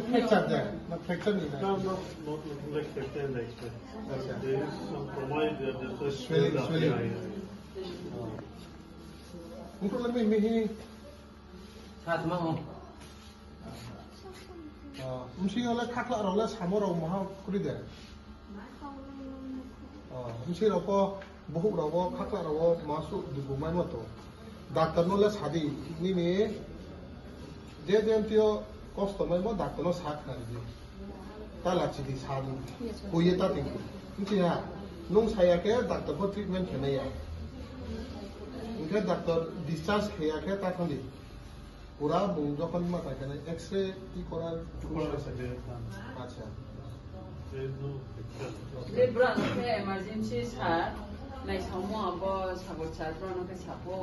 Fracture there, not fracture नहीं है. No, not looking like fracture in the X-ray. There is some trauma there. There's a Swelling. Untuk lebih mihi. 음식이 원래 카클라 원래 사모라고 뭐 그리대. 음식이라고 무국라고 카클라라고 마수 누구 많이 먹도. Doctor no ले शादी नी में जे देंतियो cost में वो doctor no साथ ना दी ताला चिदी शादी कोई ये ताती इंची है नों साया के डाक्टर को ट्रीटमेंट करने या इनके डाक्टर डिस्चार्ज किया के ताकंदी पूरा मुंजो कन मत है ना एक्सरे की कोरा अच्छा ले ब्रांड के इमरजेंसी साथ नहीं सामो अब साबो चार ब्रांड के साबो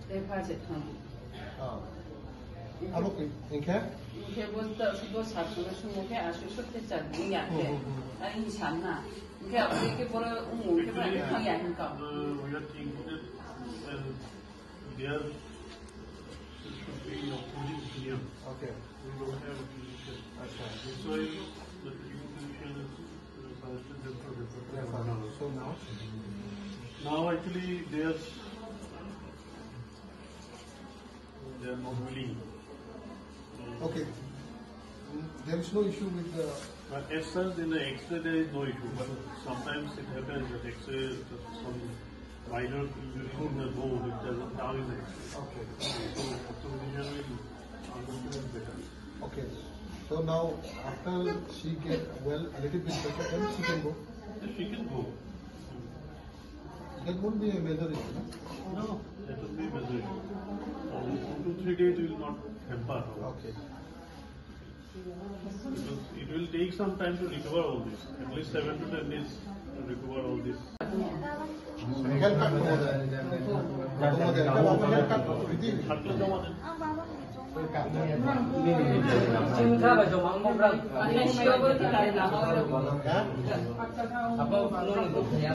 देखा था अब इनके वो साबो सुमुखे आशु सुते चलनी याके अरे शाना इनके अब के पूरा उम्र के बारे में क्या है इनका we are thinking that there should be opposing opinion. Okay. We don't have a position. अच्छा. That's why the treating physician is suggested them to refer to. So now actually they are not willing. Okay. There is no issue with the. As such, in the X-ray there is no issue, but sometimes it happens that X-ray some minor injury in the bone it doesn't down in the X-ray. Okay. So physician will understand better. Okay. So now after she get well a little bit better, then she can go. Yes, she can go. That won't be a major issue. No, that will be major issue. 2 to 3 days will not hamper her. Okay. Because it will take some time to recover all this. At least 7 to 10 days to recover all this. Haircut Apa